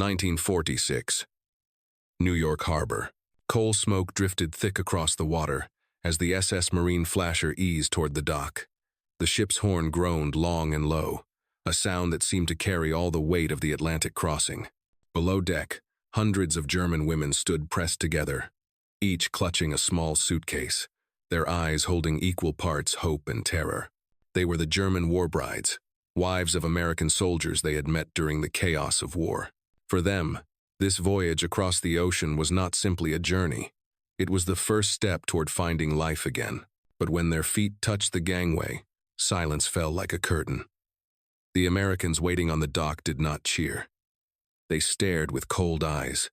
1946. New York Harbor. Coal smoke drifted thick across the water as the SS Marine Flasher eased toward the dock. The ship's horn groaned long and low, a sound that seemed to carry all the weight of the Atlantic crossing. Below deck, hundreds of German women stood pressed together, each clutching a small suitcase, their eyes holding equal parts hope and terror. They were the German war brides, wives of American soldiers they had met during the chaos of war. For them, this voyage across the ocean was not simply a journey. It was the first step toward finding life again. But when their feet touched the gangway, silence fell like a curtain. The Americans waiting on the dock did not cheer. They stared with cold eyes,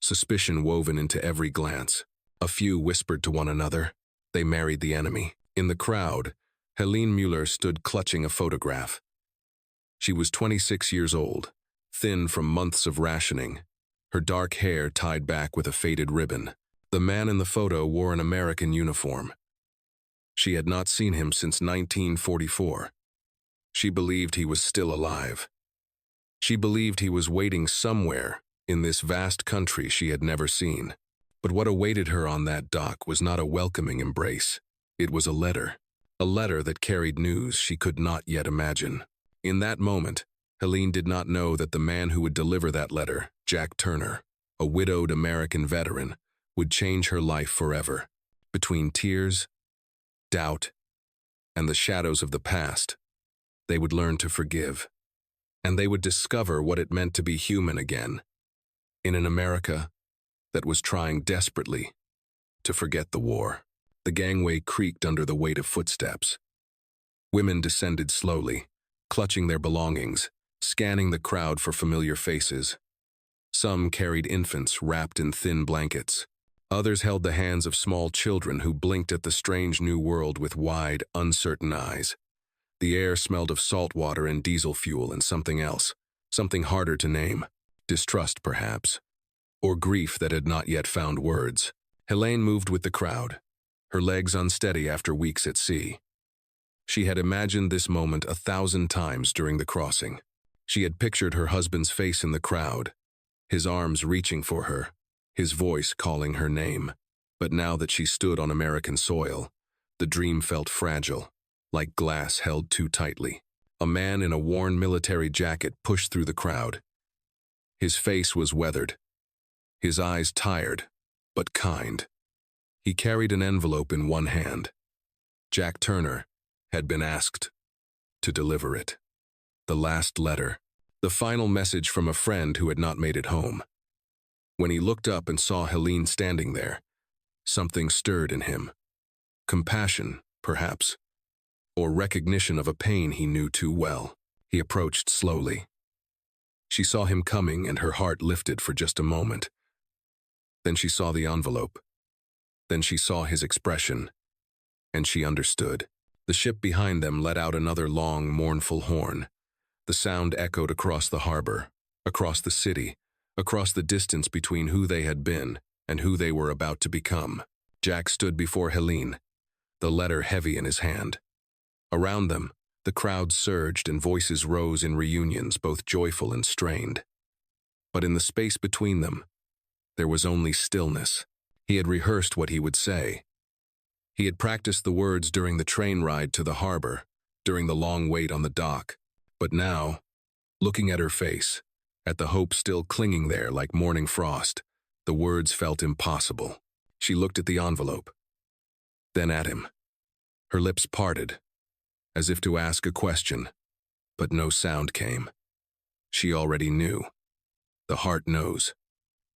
suspicion woven into every glance. A few whispered to one another, "They married the enemy." In the crowd, Helene Müller stood clutching a photograph. She was 26 years old, thin from months of rationing, her dark hair tied back with a faded ribbon. The man in the photo wore an American uniform. She had not seen him since 1944. She believed he was still alive. She believed he was waiting somewhere in this vast country she had never seen. But what awaited her on that dock was not a welcoming embrace. It was a letter that carried news she could not yet imagine. In that moment, Helene did not know that the man who would deliver that letter, Jack Turner, a widowed American veteran, would change her life forever. Between tears, doubt, and the shadows of the past, they would learn to forgive. And they would discover what it meant to be human again, in an America that was trying desperately to forget the war. The gangway creaked under the weight of footsteps. Women descended slowly, clutching their belongings, scanning the crowd for familiar faces. Some carried infants wrapped in thin blankets. Others held the hands of small children who blinked at the strange new world with wide, uncertain eyes. The air smelled of salt water and diesel fuel and something else, something harder to name. Distrust, perhaps, or grief that had not yet found words. Helene moved with the crowd, her legs unsteady after weeks at sea. She had imagined this moment 1,000 times during the crossing. She had pictured her husband's face in the crowd, his arms reaching for her, his voice calling her name. But now that she stood on American soil, the dream felt fragile, like glass held too tightly. A man in a worn military jacket pushed through the crowd. His face was weathered, his eyes tired, but kind. He carried an envelope in one hand. Jack Turner had been asked to deliver it. The last letter, the final message from a friend who had not made it home. When he looked up and saw Helene standing there, something stirred in him. Compassion, perhaps, or recognition of a pain he knew too well. He approached slowly. She saw him coming and her heart lifted for just a moment. Then she saw the envelope. Then she saw his expression, and she understood. The ship behind them let out another long, mournful horn. The sound echoed across the harbor, across the city, across the distance between who they had been and who they were about to become. Jack stood before Helene, the letter heavy in his hand. Around them, the crowd surged and voices rose in reunions, both joyful and strained. But in the space between them, there was only stillness. He had rehearsed what he would say. He had practiced the words during the train ride to the harbor, during the long wait on the dock. But now, looking at her face, at the hope still clinging there like morning frost, the words felt impossible. She looked at the envelope, then at him. Her lips parted, as if to ask a question, but no sound came. She already knew. The heart knows,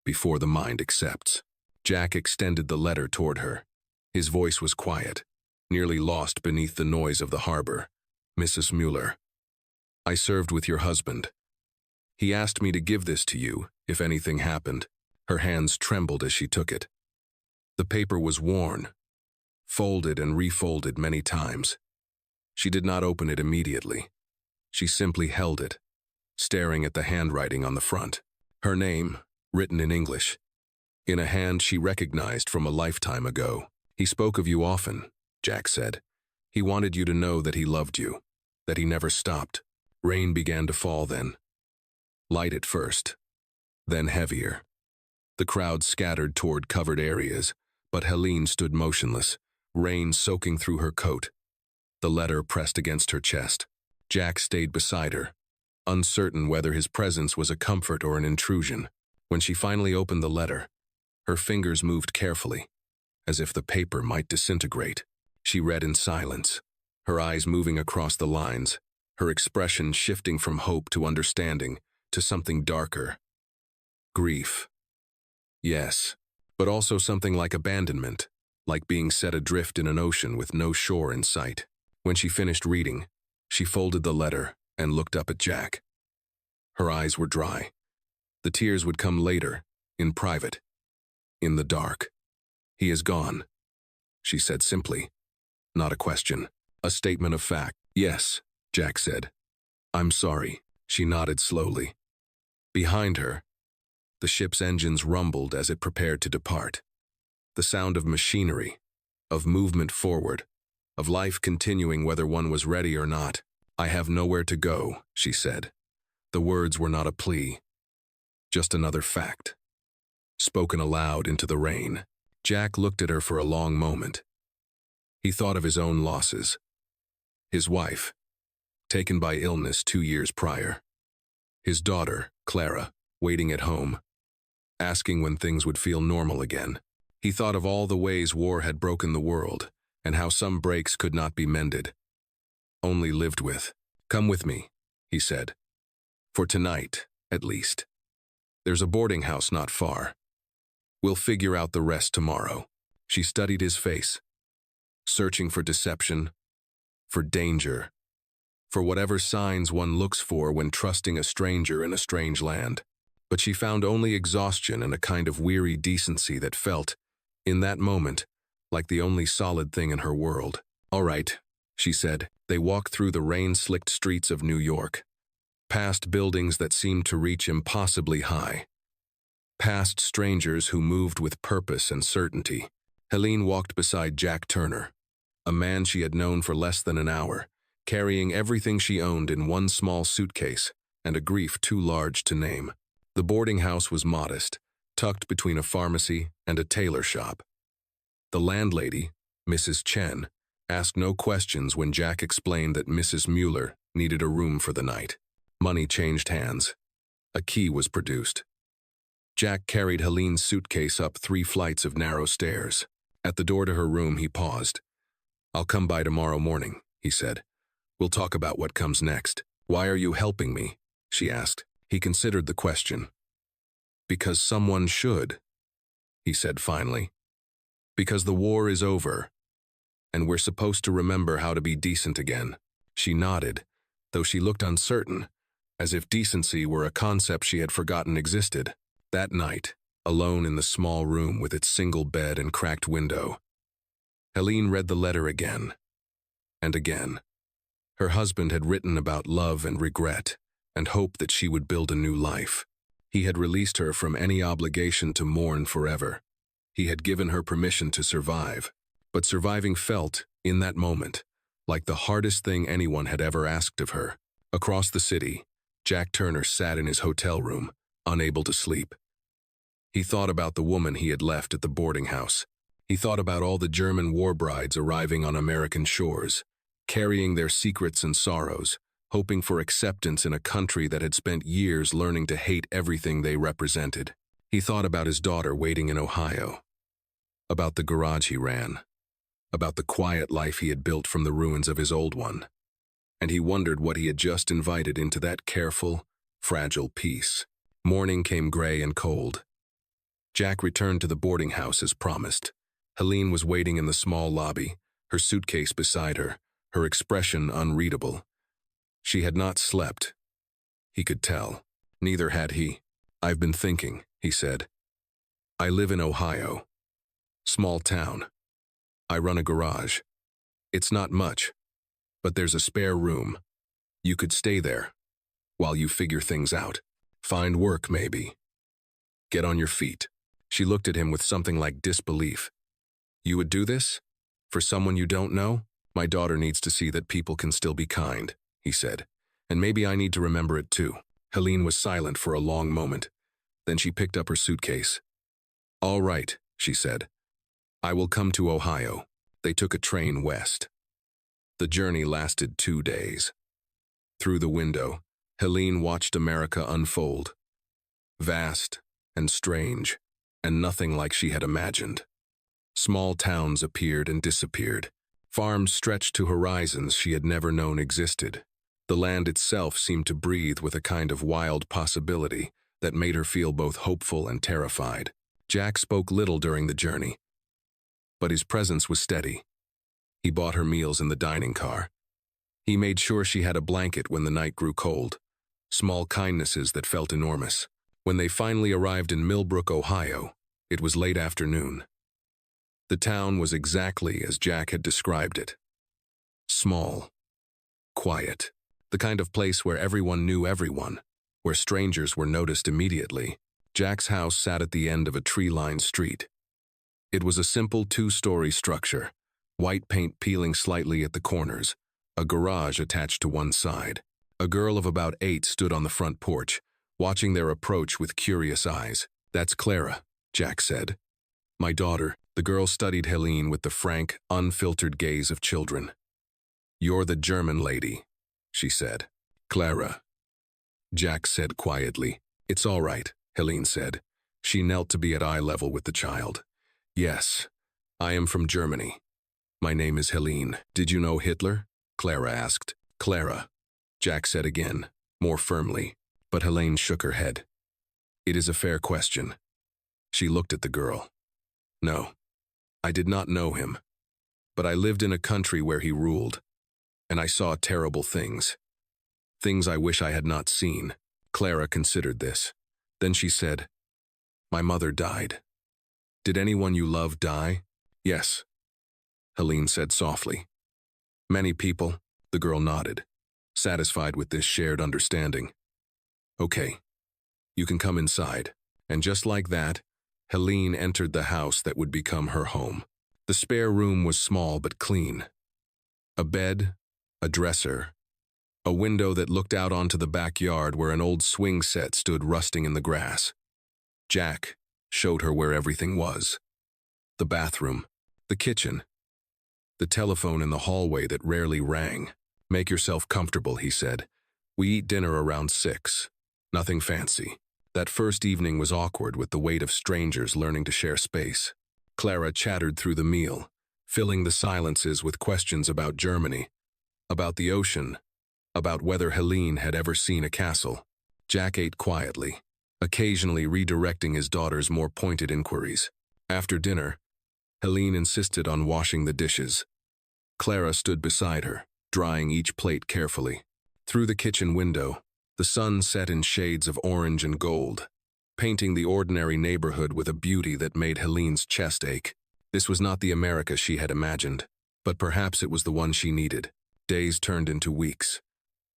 before the mind accepts. Jack extended the letter toward her. His voice was quiet, nearly lost beneath the noise of the harbor. "Mrs. Müller, I served with your husband. He asked me to give this to you if anything happened." Her hands trembled as she took it. The paper was worn, folded and refolded many times. She did not open it immediately. She simply held it, staring at the handwriting on the front. Her name, written in English, in a hand she recognized from a lifetime ago. "He spoke of you often," Jack said. "He wanted you to know that he loved you, that he never stopped." Rain began to fall then. Light at first, then heavier. The crowd scattered toward covered areas, but Helene stood motionless, rain soaking through her coat. The letter pressed against her chest. Jack stayed beside her, uncertain whether his presence was a comfort or an intrusion. When she finally opened the letter, her fingers moved carefully, as if the paper might disintegrate. She read in silence, her eyes moving across the lines, her expression shifting from hope to understanding to something darker. Grief. Yes, but also something like abandonment, like being set adrift in an ocean with no shore in sight. When she finished reading, she folded the letter and looked up at Jack. Her eyes were dry. The tears would come later, in private, in the dark. "He is gone," she said simply. Not a question, a statement of fact. "Yes," Jack said. "I'm sorry." She nodded slowly. Behind her, the ship's engines rumbled as it prepared to depart. The sound of machinery, of movement forward, of life continuing whether one was ready or not. "I have nowhere to go," she said. The words were not a plea, just another fact, spoken aloud into the rain. Jack looked at her for a long moment. He thought of his own losses. His wife, taken by illness 2 years prior. His daughter, Clara, waiting at home, asking when things would feel normal again. He thought of all the ways war had broken the world, and how some breaks could not be mended, only lived with. "Come with me," he said. "For tonight, at least. There's a boarding house not far. We'll figure out the rest tomorrow." She studied his face, searching for deception, for danger, for whatever signs one looks for when trusting a stranger in a strange land. But she found only exhaustion and a kind of weary decency that felt, in that moment, like the only solid thing in her world. "All right," she said. They walked through the rain-slicked streets of New York, past buildings that seemed to reach impossibly high, past strangers who moved with purpose and certainty. Helene walked beside Jack Turner, a man she had known for less than an hour, carrying everything she owned in one small suitcase and a grief too large to name. The boarding house was modest, tucked between a pharmacy and a tailor shop. The landlady, Mrs. Chen, asked no questions when Jack explained that Mrs. Müller needed a room for the night. Money changed hands. A key was produced. Jack carried Helene's suitcase up 3 flights of narrow stairs. At the door to her room, he paused. "I'll come by tomorrow morning," he said. "We'll talk about what comes next." "Why are you helping me?" she asked. He considered the question. "Because someone should," he said finally. "Because the war is over, and we're supposed to remember how to be decent again." She nodded, though she looked uncertain, as if decency were a concept she had forgotten existed. That night, alone in the small room with its single bed and cracked window, Helene read the letter again and again. Her husband had written about love and regret, and hope that she would build a new life. He had released her from any obligation to mourn forever. He had given her permission to survive. But surviving felt, in that moment, like the hardest thing anyone had ever asked of her. Across the city, Jack Turner sat in his hotel room, unable to sleep. He thought about the woman he had left at the boarding house. He thought about all the German war brides arriving on American shores, carrying their secrets and sorrows, hoping for acceptance in a country that had spent years learning to hate everything they represented. He thought about his daughter waiting in Ohio, about the garage he ran, about the quiet life he had built from the ruins of his old one, and he wondered what he had just invited into that careful, fragile peace. Morning came gray and cold. Jack returned to the boarding house as promised. Helene was waiting in the small lobby, her suitcase beside her, her expression unreadable. She had not slept. He could tell. Neither had he. "I've been thinking," he said. "I live in Ohio. Small town. I run a garage. It's not much, but there's a spare room. You could stay there while you figure things out. Find work, maybe. Get on your feet." She looked at him with something like disbelief. "You would do this? For someone you don't know?" "My daughter needs to see that people can still be kind," he said. "And maybe I need to remember it too." Helene was silent for a long moment. Then she picked up her suitcase. "All right," she said. "I will come to Ohio." They took a train west. The journey lasted 2 days. Through the window, Helene watched America unfold. Vast and strange, and nothing like she had imagined. Small towns appeared and disappeared. Farms stretched to horizons she had never known existed. The land itself seemed to breathe with a kind of wild possibility that made her feel both hopeful and terrified. Jack spoke little during the journey, but his presence was steady. He bought her meals in the dining car. He made sure she had a blanket when the night grew cold. Small kindnesses that felt enormous. When they finally arrived in Millbrook, Ohio, it was late afternoon. The town was exactly as Jack had described it. Small, quiet, the kind of place where everyone knew everyone, where strangers were noticed immediately. Jack's house sat at the end of a tree-lined street. It was a simple 2-story structure, white paint peeling slightly at the corners, a garage attached to one side. A girl of about 8 stood on the front porch, watching their approach with curious eyes. "That's Clara," Jack said. "My daughter." The girl studied Helene with the frank, unfiltered gaze of children. "You're the German lady," she said. "Clara," Jack said quietly. "It's all right," Helene said. She knelt to be at eye level with the child. "Yes, I am from Germany. My name is Helene. Did you know Hitler?" Clara asked. "Clara," Jack said again, more firmly, but Helene shook her head. "It is a fair question." She looked at the girl. "No, I did not know him, but I lived in a country where he ruled, and I saw terrible things. Things I wish I had not seen." Clara considered this. Then she said, "My mother died." "Did anyone you love die?" "Yes," Helene said softly. "Many people," the girl nodded, satisfied with this shared understanding. "Okay, you can come inside." And just like that, Helene entered the house that would become her home. The spare room was small but clean. A bed, a dresser, a window that looked out onto the backyard where an old swing set stood rusting in the grass. Jack showed her where everything was. The bathroom, the kitchen, the telephone in the hallway that rarely rang. "Make yourself comfortable," he said. "We eat dinner around 6. Nothing fancy." That first evening was awkward with the weight of strangers learning to share space. Clara chattered through the meal, filling the silences with questions about Germany, about the ocean, about whether Helene had ever seen a castle. Jack ate quietly, occasionally redirecting his daughter's more pointed inquiries. After dinner, Helene insisted on washing the dishes. Clara stood beside her, drying each plate carefully. Through the kitchen window, the sun set in shades of orange and gold, painting the ordinary neighborhood with a beauty that made Helene's chest ache. This was not the America she had imagined, but perhaps it was the one she needed. Days turned into weeks.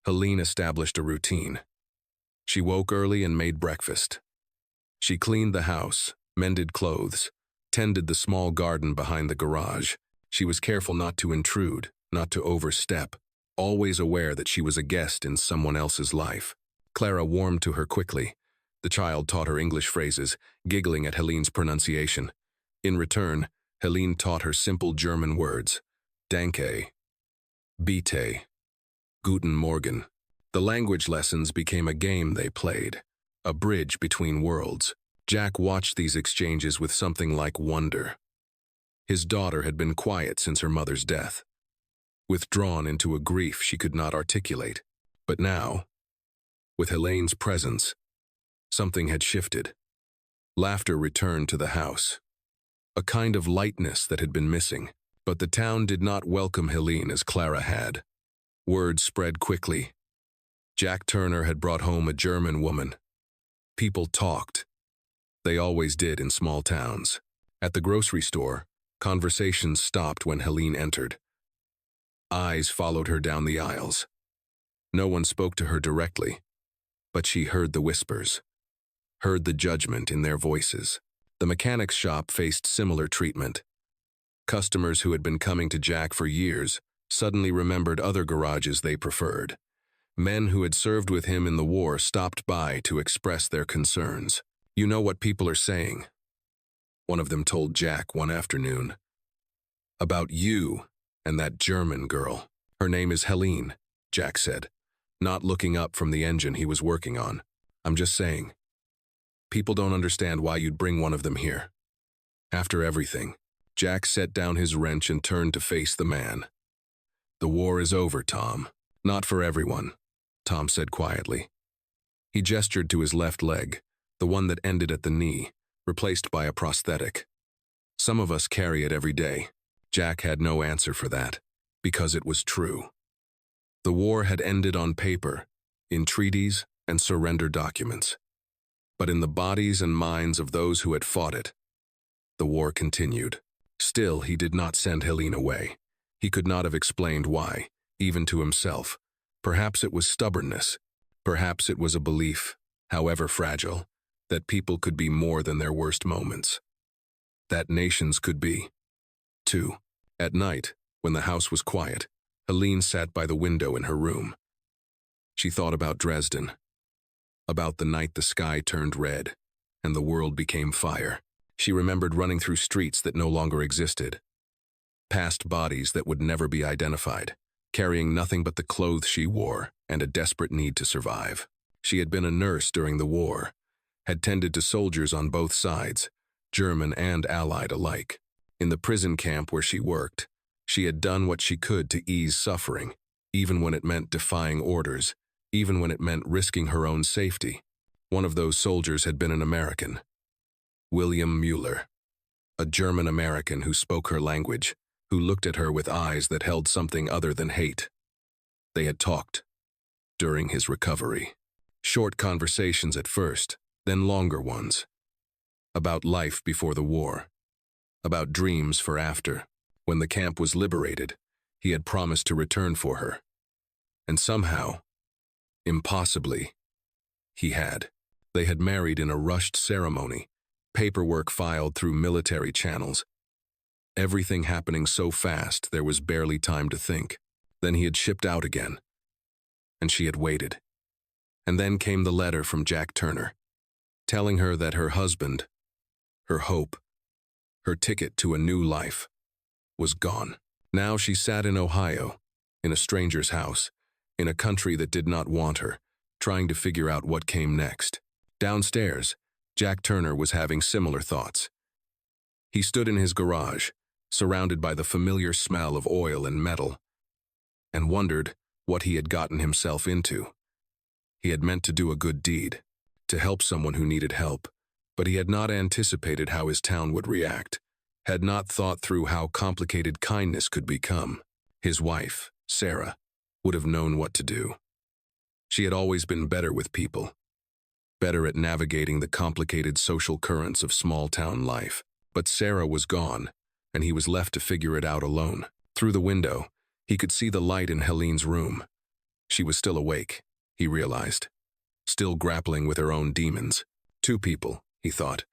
Helene established a routine. She woke early and made breakfast. She cleaned the house, mended clothes, tended the small garden behind the garage. She was careful not to intrude, not to overstep, always aware that she was a guest in someone else's life. Clara warmed to her quickly. The child taught her English phrases, giggling at Helene's pronunciation. In return, Helene taught her simple German words: Danke, Bitte, Guten Morgen. The language lessons became a game they played, a bridge between worlds. Jack watched these exchanges with something like wonder. His daughter had been quiet since her mother's death, withdrawn into a grief she could not articulate. But now, with Helene's presence, something had shifted. Laughter returned to the house, a kind of lightness that had been missing. But the town did not welcome Helene as Clara had. Word spread quickly. Jack Turner had brought home a German woman. People talked. They always did in small towns. At the grocery store, conversations stopped when Helene entered. Eyes followed her down the aisles. No one spoke to her directly, but she heard the whispers, heard the judgment in their voices. The mechanic's shop faced similar treatment. Customers who had been coming to Jack for years suddenly remembered other garages they preferred. Men who had served with him in the war stopped by to express their concerns. You know what people are saying, one of them told Jack one afternoon. About you and that German girl. Her name is Helene, Jack said, not looking up from the engine he was working on. I'm just saying. People don't understand why you'd bring one of them here. After everything, Jack set down his wrench and turned to face the man. The war is over, Tom. Not for everyone, Tom said quietly. He gestured to his left leg, the one that ended at the knee, replaced by a prosthetic. Some of us carry it every day. Jack had no answer for that, because it was true. The war had ended on paper, in treaties and surrender documents. But in the bodies and minds of those who had fought it, the war continued. Still, he did not send Helene away. He could not have explained why, even to himself. Perhaps it was stubbornness. Perhaps it was a belief, however fragile, that people could be more than their worst moments. That nations could be. 2. At night, when the house was quiet, Helene sat by the window in her room. She thought about Dresden, about the night the sky turned red and the world became fire. She remembered running through streets that no longer existed, past bodies that would never be identified, carrying nothing but the clothes she wore and a desperate need to survive. She had been a nurse during the war, had tended to soldiers on both sides, German and Allied alike. In the prison camp where she worked, she had done what she could to ease suffering, even when it meant defying orders, even when it meant risking her own safety. One of those soldiers had been an American, William Müller, a German-American who spoke her language, who looked at her with eyes that held something other than hate. They had talked during his recovery. Short conversations at first, then longer ones. About life before the war. About dreams for after. When the camp was liberated, he had promised to return for her. And somehow, impossibly, he had. They had married in a rushed ceremony, paperwork filed through military channels. Everything happening so fast there was barely time to think. Then he had shipped out again. And she had waited. And then came the letter from Jack Turner, telling her that her husband, her hope, her ticket to a new life, was gone. Now she sat in Ohio, in a stranger's house, in a country that did not want her, trying to figure out what came next. Downstairs, Jack Turner was having similar thoughts. He stood in his garage, surrounded by the familiar smell of oil and metal, and wondered what he had gotten himself into. He had meant to do a good deed, to help someone who needed help, but he had not anticipated how his town would react, had not thought through how complicated kindness could become. His wife, Sarah, would have known what to do. She had always been better with people, better at navigating the complicated social currents of small-town life. But Sarah was gone, and he was left to figure it out alone. Through the window, he could see the light in Helene's room. She was still awake, he realized, still grappling with her own demons. 2 people, he thought.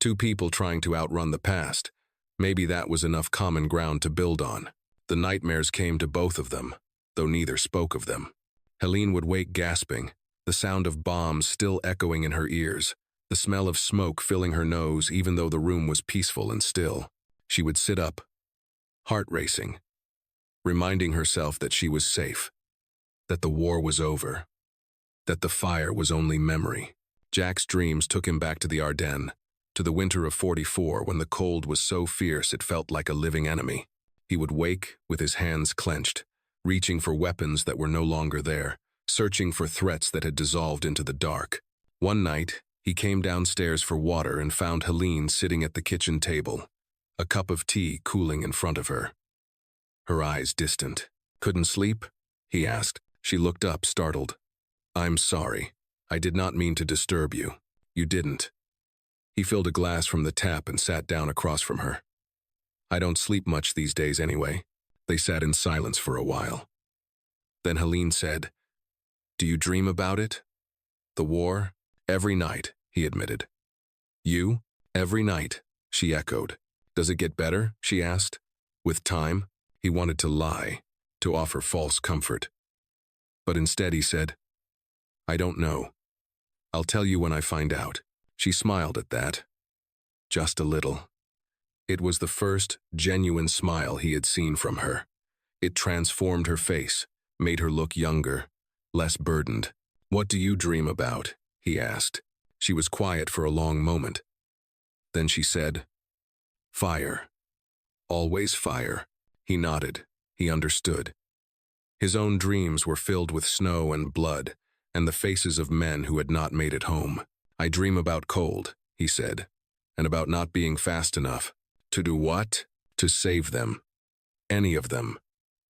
2 people trying to outrun the past. Maybe that was enough common ground to build on. The nightmares came to both of them, though neither spoke of them. Helene would wake gasping, the sound of bombs still echoing in her ears, the smell of smoke filling her nose even though the room was peaceful and still. She would sit up, heart racing, reminding herself that she was safe, that the war was over, that the fire was only memory. Jack's dreams took him back to the Ardennes, to the winter of '44 when the cold was so fierce it felt like a living enemy. He would wake with his hands clenched, reaching for weapons that were no longer there, searching for threats that had dissolved into the dark. One night, he came downstairs for water and found Helene sitting at the kitchen table, a cup of tea cooling in front of her. Her eyes distant. "Couldn't sleep?" he asked. She looked up, startled. "I'm sorry. I did not mean to disturb you." "You didn't." He filled a glass from the tap and sat down across from her. "I don't sleep much these days anyway." They sat in silence for a while. Then Helene said, "Do you dream about it? The war?" "Every night," he admitted. "You? Every night," she echoed. "Does it get better?" she asked. With time, he wanted to lie, to offer false comfort. But instead he said, "I don't know. I'll tell you when I find out." She smiled at that. Just a little. It was the first genuine smile he had seen from her. It transformed her face, made her look younger, less burdened. "What do you dream about?" he asked. She was quiet for a long moment. Then she said, "Fire. Always fire." He nodded. He understood. His own dreams were filled with snow and blood, and the faces of men who had not made it home. "I dream about cold," he said, "and about not being fast enough." To do what? To save them. Any of them.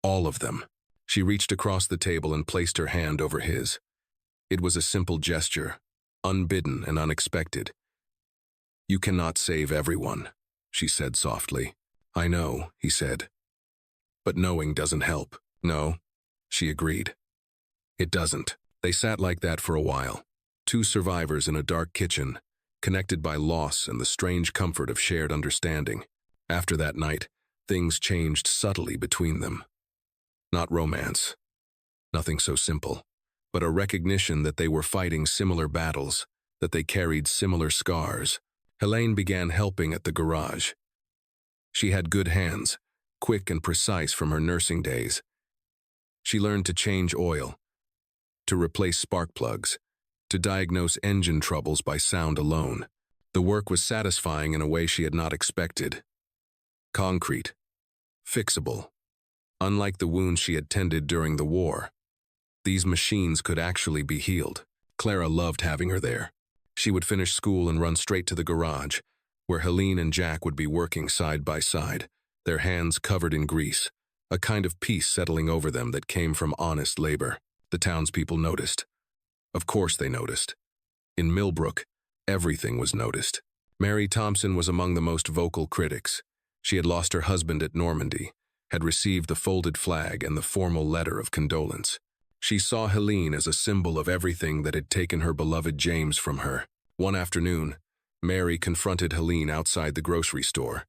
All of them. She reached across the table and placed her hand over his. It was a simple gesture, unbidden and unexpected. "You cannot save everyone," she said softly. "I know," he said. "But knowing doesn't help." "No," she agreed. "It doesn't." They sat like that for a while, two survivors in a dark kitchen, connected by loss and the strange comfort of shared understanding. After that night, things changed subtly between them. Not romance, nothing so simple, but a recognition that they were fighting similar battles, that they carried similar scars. Helene began helping at the garage. She had good hands, quick and precise from her nursing days. She learned to change oil, to replace spark plugs, to diagnose engine troubles by sound alone. The work was satisfying in a way she had not expected. Concrete, fixable. Unlike the wounds she had tended during the war, these machines could actually be healed. Clara loved having her there. She would finish school and run straight to the garage, where Helene and Jack would be working side by side, their hands covered in grease, a kind of peace settling over them that came from honest labor. The townspeople noticed. Of course they noticed. In Millbrook, everything was noticed. Mary Thompson was among the most vocal critics. She had lost her husband at Normandy, had received the folded flag and the formal letter of condolence. She saw Helene as a symbol of everything that had taken her beloved James from her. One afternoon, Mary confronted Helene outside the grocery store.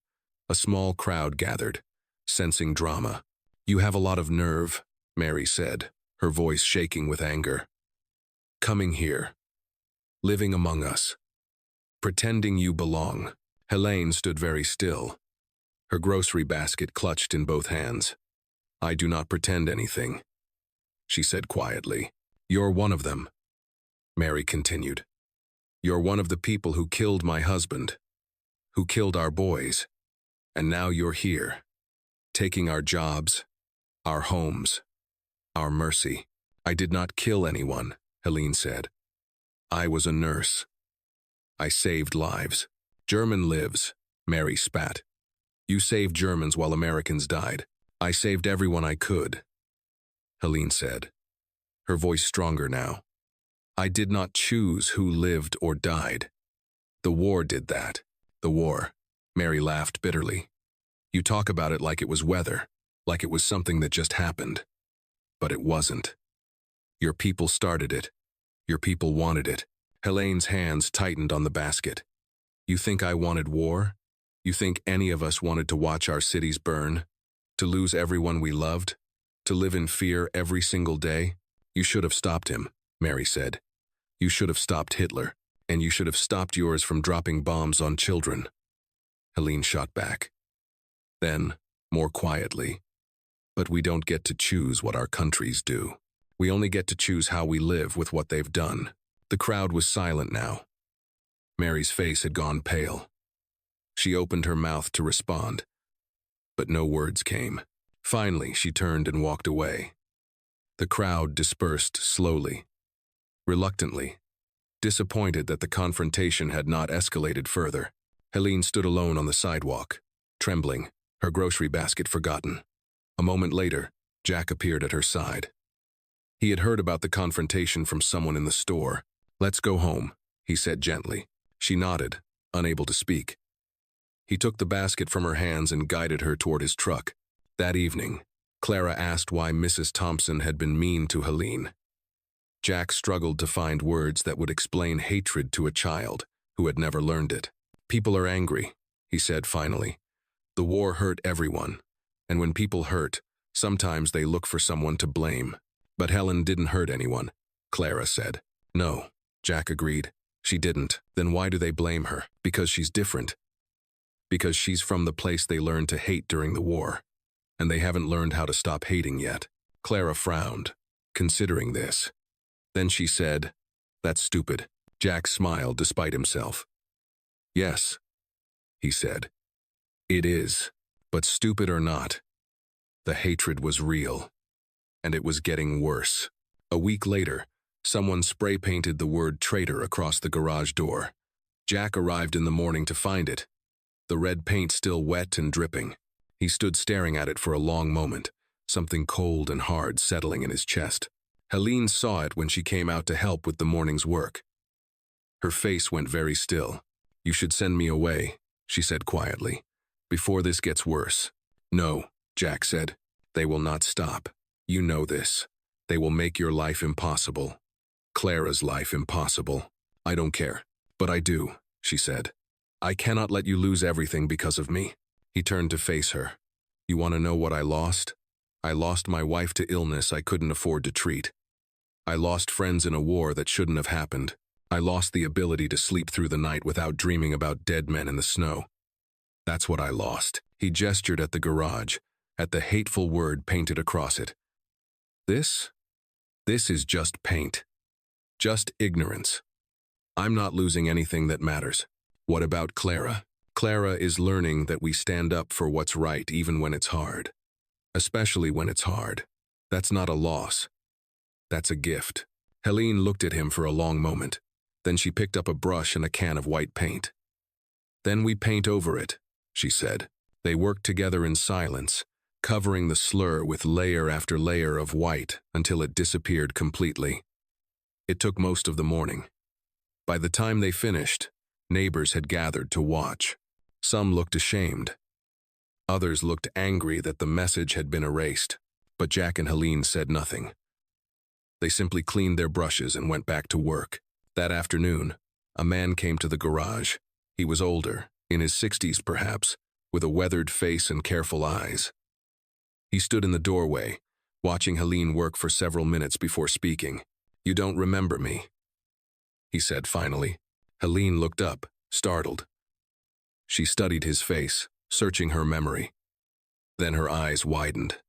A small crowd gathered, sensing drama. "You have a lot of nerve," Mary said, her voice shaking with anger. "Coming here, living among us, pretending you belong." Helene stood very still, her grocery basket clutched in both hands. "I do not pretend anything," she said quietly. "You're one of them," Mary continued. "You're one of the people who killed my husband, who killed our boys, and now you're here, taking our jobs, our homes, our mercy." "I did not kill anyone," Helene said. "I was a nurse. I saved lives." "German lives," Mary spat. "You saved Germans while Americans died. I saved everyone I could," Helene said, her voice stronger now. "I did not choose who lived or died. The war did that." "The war," Mary laughed bitterly. "You talk about it like it was weather, like it was something that just happened. But it wasn't. Your people started it. Your people wanted it." Helene's hands tightened on the basket. "You think I wanted war? You think any of us wanted to watch our cities burn? To lose everyone we loved? To live in fear every single day? You should have stopped him," Mary said. "You should have stopped Hitler, and you should have stopped yours from dropping bombs on children." Helene shot back. Then, more quietly, "But we don't get to choose what our countries do. We only get to choose how we live with what they've done." The crowd was silent now. Mary's face had gone pale. She opened her mouth to respond, but no words came. Finally, she turned and walked away. The crowd dispersed slowly, reluctantly, disappointed that the confrontation had not escalated further. Helene stood alone on the sidewalk, trembling, her grocery basket forgotten. A moment later, Jack appeared at her side. He had heard about the confrontation from someone in the store. "Let's go home," he said gently. She nodded, unable to speak. He took the basket from her hands and guided her toward his truck. That evening, Clara asked why Mrs. Thompson had been mean to Helene. Jack struggled to find words that would explain hatred to a child who had never learned it. "People are angry," he said finally. "The war hurt everyone, and when people hurt, sometimes they look for someone to blame. But Helen didn't hurt anyone," Clara said. "No," Jack agreed. She didn't. Then why do they blame her? Because she's different. Because she's from the place they learned to hate during the war. And they haven't learned how to stop hating yet. Clara frowned, considering this. Then she said, "That's stupid." Jack smiled despite himself. "Yes," he said. "It is. But stupid or not, the hatred was real. And it was getting worse." A week later, someone spray-painted the word traitor across the garage door. Jack arrived in the morning to find it, the red paint still wet and dripping. He stood staring at it for a long moment, something cold and hard settling in his chest. Helene saw it when she came out to help with the morning's work. Her face went very still. "You should send me away," she said quietly, "before this gets worse." "No," Jack said. "They will not stop. You know this. They will make your life impossible. Clara's life impossible. I don't care. But I do," she said. "I cannot let you lose everything because of me." He turned to face her. "You want to know what I lost? I lost my wife to illness I couldn't afford to treat. I lost friends in a war that shouldn't have happened. I lost the ability to sleep through the night without dreaming about dead men in the snow. That's what I lost." He gestured at the garage, at the hateful word painted across it. This is just paint. Just ignorance. I'm not losing anything that matters." "What about Clara?" "Clara is learning that we stand up for what's right even when it's hard. Especially when it's hard. That's not a loss. That's a gift." Helene looked at him for a long moment. Then she picked up a brush and a can of white paint. "Then we paint over it," she said. They worked together in silence, covering the slur with layer after layer of white until it disappeared completely. It took most of the morning. By the time they finished, neighbors had gathered to watch. Some looked ashamed. Others looked angry that the message had been erased, but Jack and Helene said nothing. They simply cleaned their brushes and went back to work. That afternoon, a man came to the garage. He was older, in his 60s perhaps, with a weathered face and careful eyes. He stood in the doorway, watching Helene work for several minutes before speaking. "You don't remember me," he said finally. Helene looked up, startled. She studied his face, searching her memory. Then her eyes widened.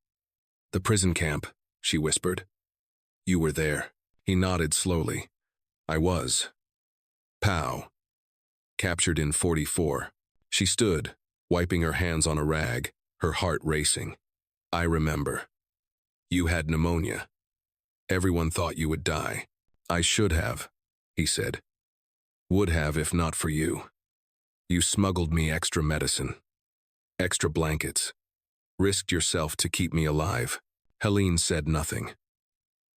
"The prison camp," she whispered. "You were there." He nodded slowly. "I was. POW. Captured in 44. She stood, wiping her hands on a rag, her heart racing. "I remember. You had pneumonia. Everyone thought you would die. I should have," he said. "Would have if not for you. You smuggled me extra medicine, extra blankets, risked yourself to keep me alive." Helene said nothing.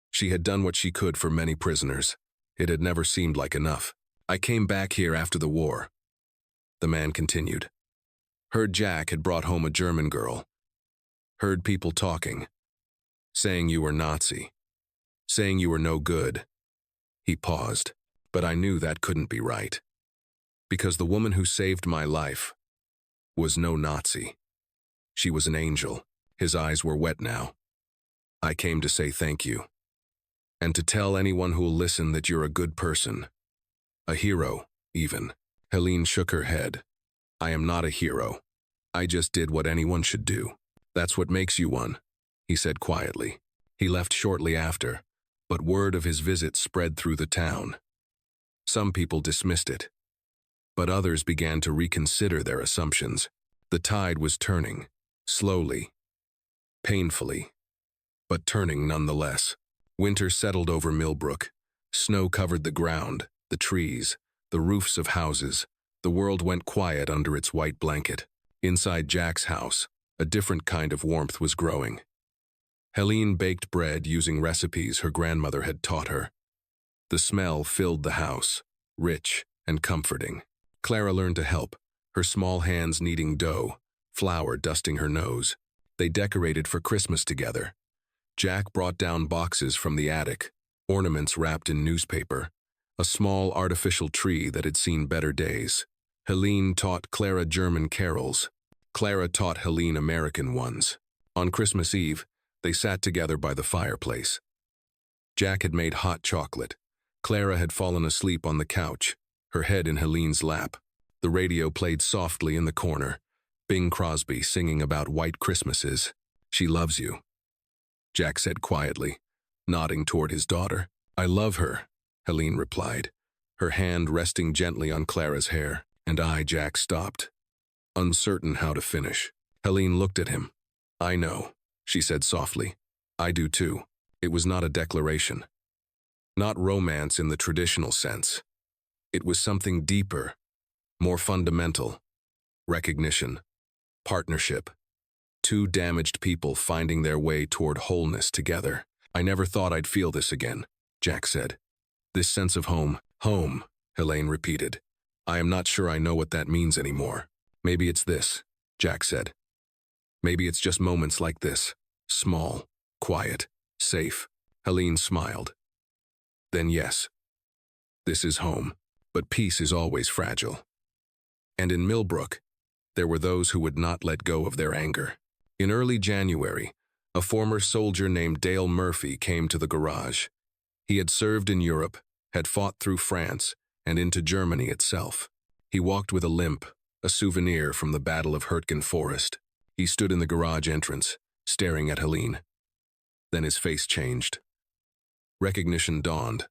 She had done what she could for many prisoners. It had never seemed like enough. "I came back here after the war," the man continued. "Heard Jack had brought home a German girl. Heard people talking, saying you were Nazi, saying you were no good." He paused, but I knew that couldn't be right. Because the woman who saved my life was no Nazi. She was an angel. His eyes were wet now. "I came to say thank you. And to tell anyone who'll listen that you're a good person. A hero, even." Helene shook her head. "I am not a hero. I just did what anyone should do. That's what makes you one," he said quietly. He left shortly after, but word of his visit spread through the town. Some people dismissed it, but others began to reconsider their assumptions. The tide was turning, slowly, painfully, but turning nonetheless. Winter settled over Millbrook. Snow covered the ground, the trees, the roofs of houses. The world went quiet under its white blanket. Inside Jack's house, a different kind of warmth was growing. Helene baked bread using recipes her grandmother had taught her. The smell filled the house, rich and comforting. Clara learned to help, her small hands kneading dough, flour dusting her nose. They decorated for Christmas together. Jack brought down boxes from the attic, ornaments wrapped in newspaper, a small artificial tree that had seen better days. Helene taught Clara German carols. Clara taught Helene American ones. On Christmas Eve, they sat together by the fireplace. Jack had made hot chocolate. Clara had fallen asleep on the couch, her head in Helene's lap. The radio played softly in the corner, Bing Crosby singing about white Christmases. "She loves you," Jack said quietly, nodding toward his daughter. "I love her," Helene replied, her hand resting gently on Clara's hair. "And Jack stopped, uncertain how to finish. Helene looked at him. "I know," she said softly. "I do too." It was not a declaration. Not romance in the traditional sense. It was something deeper, more fundamental. Recognition. Partnership. Two damaged people finding their way toward wholeness together. "I never thought I'd feel this again," Jack said. "This sense of home." "Home," Helene repeated. "I am not sure I know what that means anymore." "Maybe it's this," Jack said. "Maybe it's just moments like this. Small, quiet, safe." Helene smiled. "Then yes, this is home, but peace is always fragile." And in Millbrook, there were those who would not let go of their anger. In early January, a former soldier named Dale Murphy came to the garage. He had served in Europe, had fought through France, and into Germany itself. He walked with a limp, a souvenir from the Battle of Hurtgen Forest. He stood in the garage entrance, staring at Helene. Then his face changed. Recognition dawned,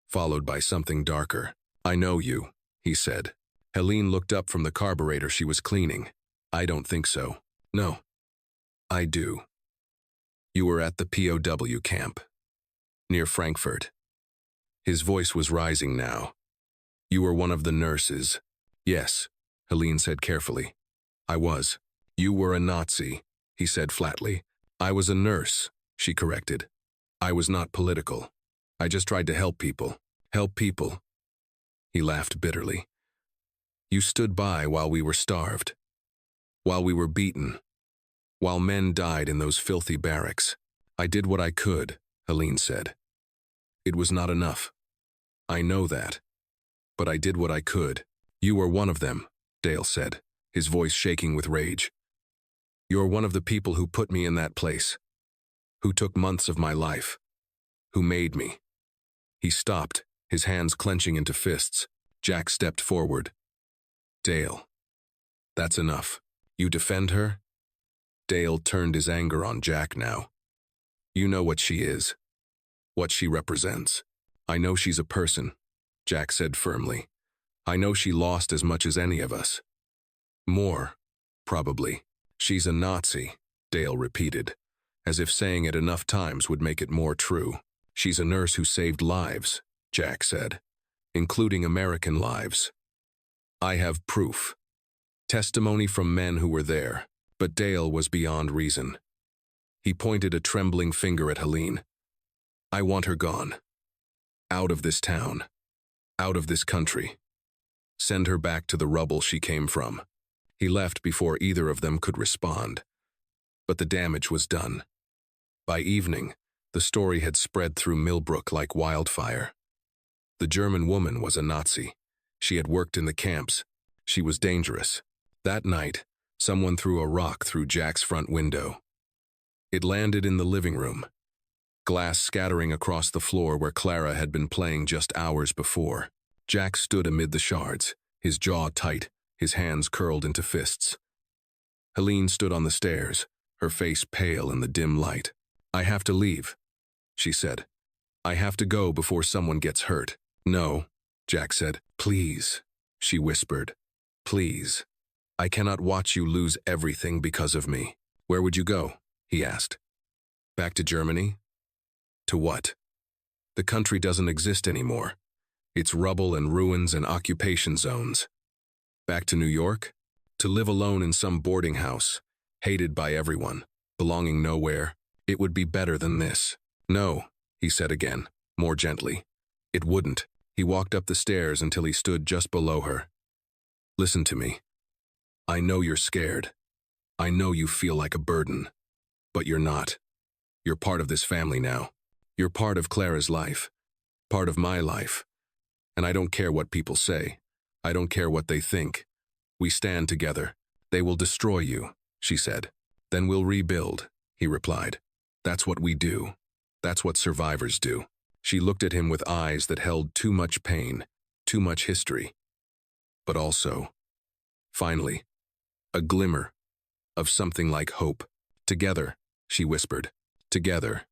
followed by something darker. "I know you," he said. Helene looked up from the carburetor she was cleaning. "I don't think so." "No, I do. You were at the POW camp, near Frankfurt." His voice was rising now. "You were one of the nurses." "Yes," Helene said carefully. "I was." "You were a Nazi," he said flatly. "I was a nurse," she corrected. "I was not political. I just tried to help people." "Help people?" He laughed bitterly. "You stood by while we were starved, while we were beaten, while men died in those filthy barracks." "I did what I could," Helene said. "It was not enough. I know that. But I did what I could." "You were one of them," Dale said, his voice shaking with rage. "You're one of the people who put me in that place, who took months of my life, who made me." He stopped, his hands clenching into fists. Jack stepped forward. "Dale, that's enough. You defend her?" Dale turned his anger on Jack now. "You know what she is, what she represents." "I know she's a person," Jack said firmly. "I know she lost as much as any of us. More, probably." "She's a Nazi," Dale repeated, as if saying it enough times would make it more true. "She's a nurse who saved lives," Jack said, "including American lives. I have proof. Testimony from men who were there." But Dale was beyond reason. He pointed a trembling finger at Helene. "I want her gone. Out of this town. Out of this country. Send her back to the rubble she came from." He left before either of them could respond. But the damage was done. By evening, the story had spread through Millbrook like wildfire. The German woman was a Nazi. She had worked in the camps. She was dangerous. That night, someone threw a rock through Jack's front window. It landed in the living room, glass scattering across the floor where Clara had been playing just hours before. Jack stood amid the shards, his jaw tight, his hands curled into fists. Helene stood on the stairs, her face pale in the dim light. "I have to leave," she said. "I have to go before someone gets hurt." "No," Jack said. "Please," she whispered. "Please. I cannot watch you lose everything because of me." "Where would you go?" he asked. "Back to Germany?" "To what? The country doesn't exist anymore. It's rubble and ruins and occupation zones." "Back to New York? To live alone in some boarding house, hated by everyone, belonging nowhere? It would be better than this." "No," he said again, more gently. "It wouldn't." He walked up the stairs until he stood just below her. "Listen to me. I know you're scared. I know you feel like a burden. But you're not. You're part of this family now. You're part of Clara's life. Part of my life. And I don't care what people say. I don't care what they think. We stand together. They will destroy you," she said. "Then we'll rebuild," he replied. "That's what we do. That's what survivors do." She looked at him with eyes that held too much pain. too much history. But also, finally, a glimmer of something like hope. Together, she whispered. Together,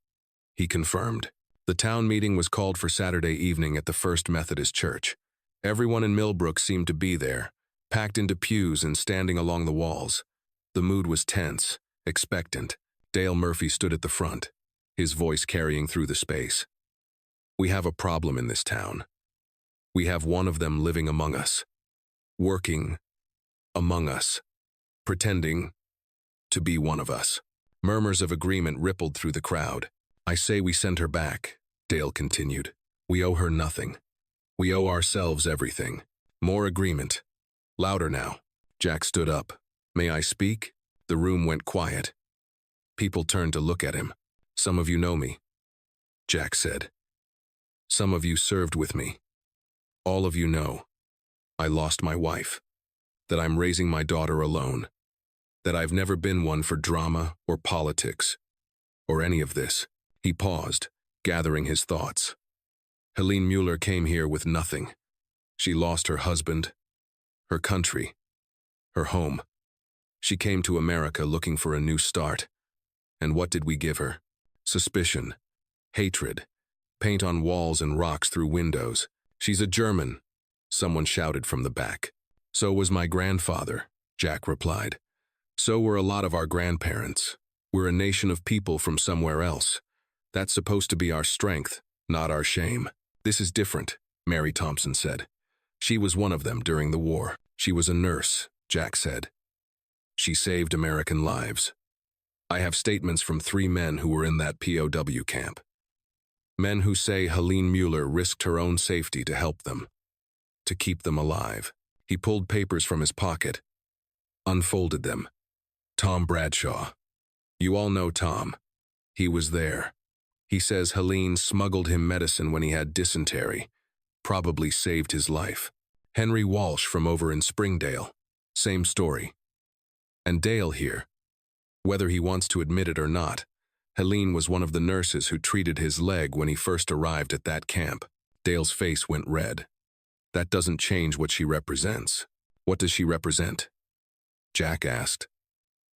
he confirmed. The town meeting was called for Saturday evening at the First Methodist Church. Everyone in Millbrook seemed to be there, packed into pews and standing along the walls. The mood was tense, expectant. Dale Murphy stood at the front, his voice carrying through the space. We have a problem in this town. We have one of them living among us, working among us, pretending to be one of us. Murmurs of agreement rippled through the crowd. I say we send her back, Dale continued. We owe her nothing. We owe ourselves everything. More agreement. Louder now. Jack stood up. May I speak? The room went quiet. People turned to look at him. Some of you know me, Jack said. Some of you served with me. All of you know I lost my wife, that I'm raising my daughter alone, that I've never been one for drama or politics or any of this. He paused, gathering his thoughts. Helene Müller came here with nothing. She lost her husband, her country, her home. She came to America looking for a new start. And what did we give her? Suspicion, hatred, paint on walls and rocks through windows. She's a German, someone shouted from the back. So was my grandfather, Jack replied. So were a lot of our grandparents. We're a nation of people from somewhere else. That's supposed to be our strength, not our shame. This is different, Mary Thompson said. She was one of them during the war. She was a nurse, Jack said. She saved American lives. I have statements from 3 men who were in that POW camp. Men who say Helene Müller risked her own safety to help them, to keep them alive. He pulled papers from his pocket, unfolded them. Tom Bradshaw. You all know Tom. He was there. He says Helene smuggled him medicine when he had dysentery, probably saved his life. Henry Walsh from over in Springdale. Same story. And Dale here. Whether he wants to admit it or not, Helene was one of the nurses who treated his leg when he first arrived at that camp. Dale's face went red. That doesn't change what she represents. What does she represent? Jack asked.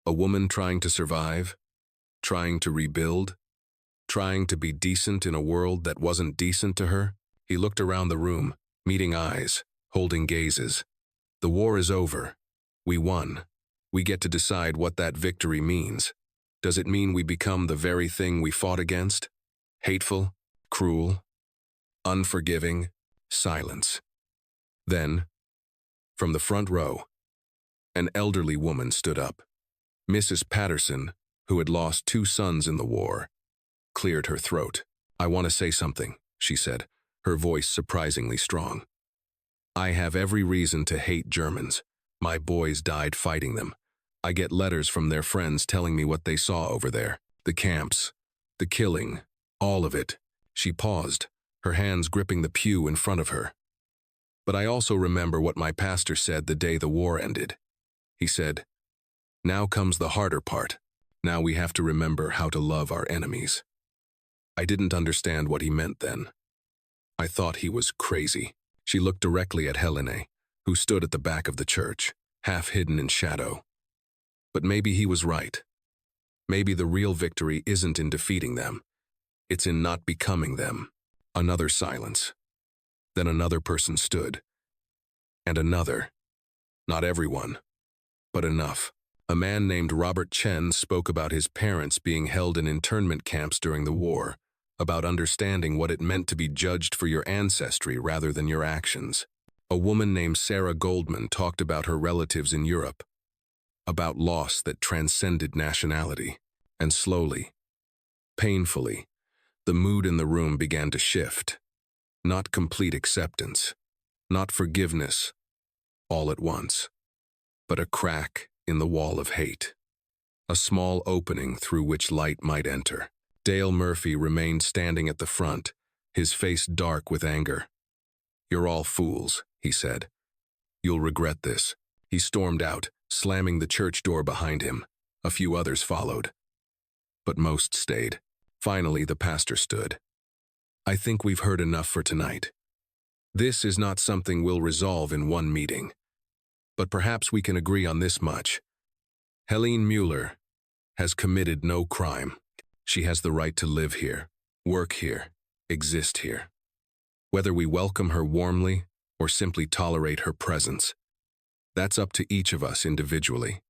A woman trying to survive, trying to rebuild, trying to be decent in a world that wasn't decent to her. He looked around the room, meeting eyes, holding gazes. The war is over. We won. We get to decide what that victory means. Does it mean we become the very thing we fought against? Hateful, cruel, unforgiving, silence. Then, from the front row, an elderly woman stood up. Mrs. Patterson, who had lost 2 sons in the war, cleared her throat. I want to say something, she said, her voice surprisingly strong. I have every reason to hate Germans. My boys died fighting them. I get letters from their friends telling me what they saw over there. The camps, the killing, all of it. She paused, her hands gripping the pew in front of her. But I also remember what my pastor said the day the war ended. He said, now comes the harder part. Now we have to remember how to love our enemies. I didn't understand what he meant then. I thought he was crazy. She looked directly at Helene, who stood at the back of the church, half hidden in shadow. But maybe he was right. Maybe the real victory isn't in defeating them. It's in not becoming them. Another silence. Then another person stood. And another. Not everyone, but enough. A man named Robert Chen spoke about his parents being held in internment camps during the war, about understanding what it meant to be judged for your ancestry rather than your actions. A woman named Sarah Goldman talked about her relatives in Europe, about loss that transcended nationality. And slowly, painfully, the mood in the room began to shift. Not complete acceptance, not forgiveness, all at once, but a crack in the wall of hate. A small opening through which light might enter. Dale Murphy remained standing at the front, his face dark with anger. You're all fools, he said. You'll regret this. He stormed out, slamming the church door behind him. A few others followed. But most stayed. Finally, the pastor stood. I think we've heard enough for tonight. This is not something we'll resolve in one meeting. But perhaps we can agree on this much. Helene Müller has committed no crime. She has the right to live here, work here, exist here. Whether we welcome her warmly or simply tolerate her presence, that's up to each of us individually.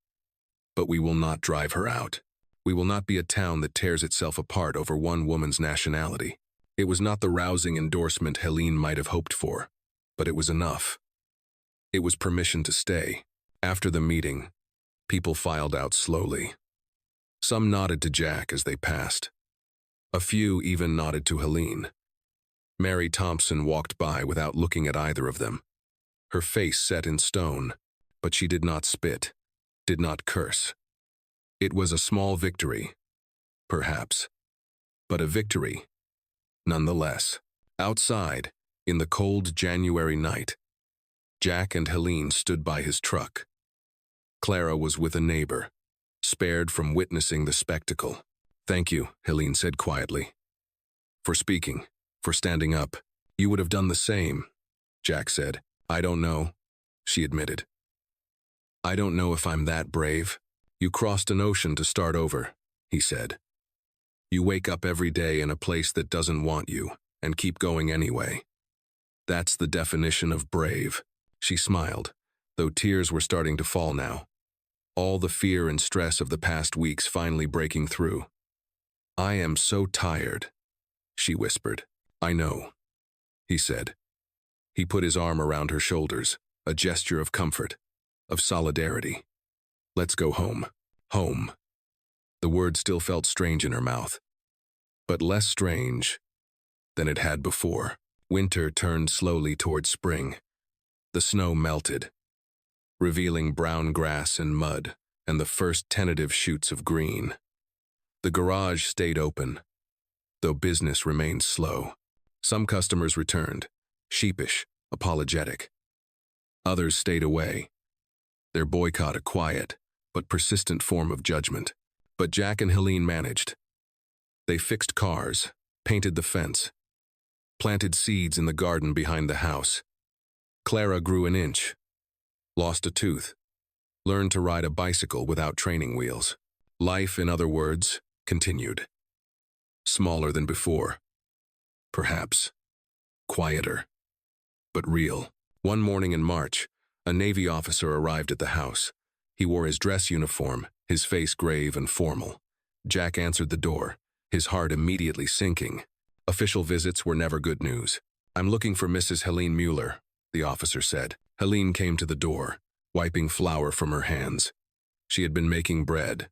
But we will not drive her out. We will not be a town that tears itself apart over one woman's nationality. It was not the rousing endorsement Helene might have hoped for, but it was enough. It was permission to stay. After the meeting, people filed out slowly. Some nodded to Jack as they passed. A few even nodded to Helene. Mary Thompson walked by without looking at either of them. Her face set in stone, but she did not spit, did not curse. It was a small victory, perhaps, but a victory, nonetheless. Outside, in the cold January night, Jack and Helene stood by his truck. Clara was with a neighbor, spared from witnessing the spectacle. "Thank you," Helene said quietly. "For speaking, for standing up. You would have done the same," Jack said. "I don't know," she admitted. "I don't know if I'm that brave. You crossed an ocean to start over," he said. "You wake up every day in a place that doesn't want you and keep going anyway. That's the definition of brave." She smiled, though tears were starting to fall now. All the fear and stress of the past weeks finally breaking through. "I am so tired," she whispered. "I know," he said. He put his arm around her shoulders, a gesture of comfort, of solidarity. "Let's go home. Home." The word still felt strange in her mouth, but less strange than it had before. Winter turned slowly toward spring. The snow melted, revealing brown grass and mud and the first tentative shoots of green. The garage stayed open, though business remained slow. Some customers returned, sheepish, apologetic. Others stayed away, their boycott a quiet but persistent form of judgment. But Jack and Helene managed. They fixed cars, painted the fence, planted seeds in the garden behind the house. Clara grew an inch, lost a tooth, learned to ride a bicycle without training wheels. Life, in other words, continued. Smaller than before. Perhaps. Quieter. But real. One morning in March, a Navy officer arrived at the house. He wore his dress uniform, his face grave and formal. Jack answered the door, his heart immediately sinking. Official visits were never good news. "I'm looking for Mrs. Helene Müller," the officer said. Helene came to the door, wiping flour from her hands. She had been making bread.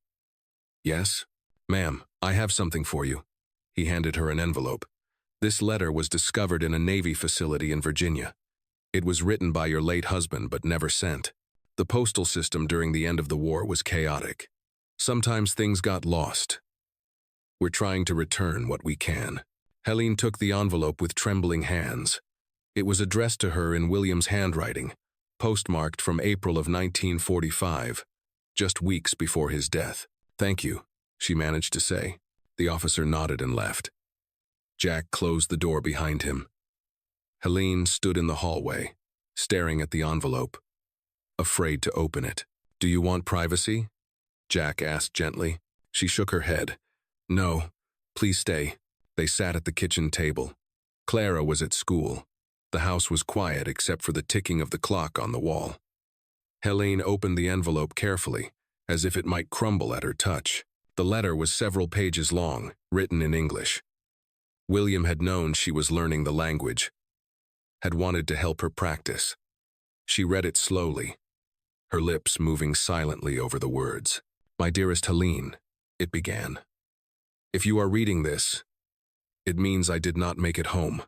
"Yes? Ma'am, I have something for you." He handed her an envelope. "This letter was discovered in a Navy facility in Virginia. It was written by your late husband but never sent. The postal system during the end of the war was chaotic. Sometimes things got lost. We're trying to return what we can." Helene took the envelope with trembling hands. It was addressed to her in William's handwriting, postmarked from April of 1945, just weeks before his death. "Thank you," she managed to say. The officer nodded and left. Jack closed the door behind him. Helene stood in the hallway, staring at the envelope, afraid to open it. "Do you want privacy?" Jack asked gently. She shook her head. "No, please stay." They sat at the kitchen table. Clara was at school. The house was quiet except for the ticking of the clock on the wall. Helene opened the envelope carefully, as if it might crumble at her touch. The letter was several pages long, written in English. William had known she was learning the language, had wanted to help her practice. She read it slowly, her lips moving silently over the words. "My dearest Helene," it began. "If you are reading this, it means I did not make it home.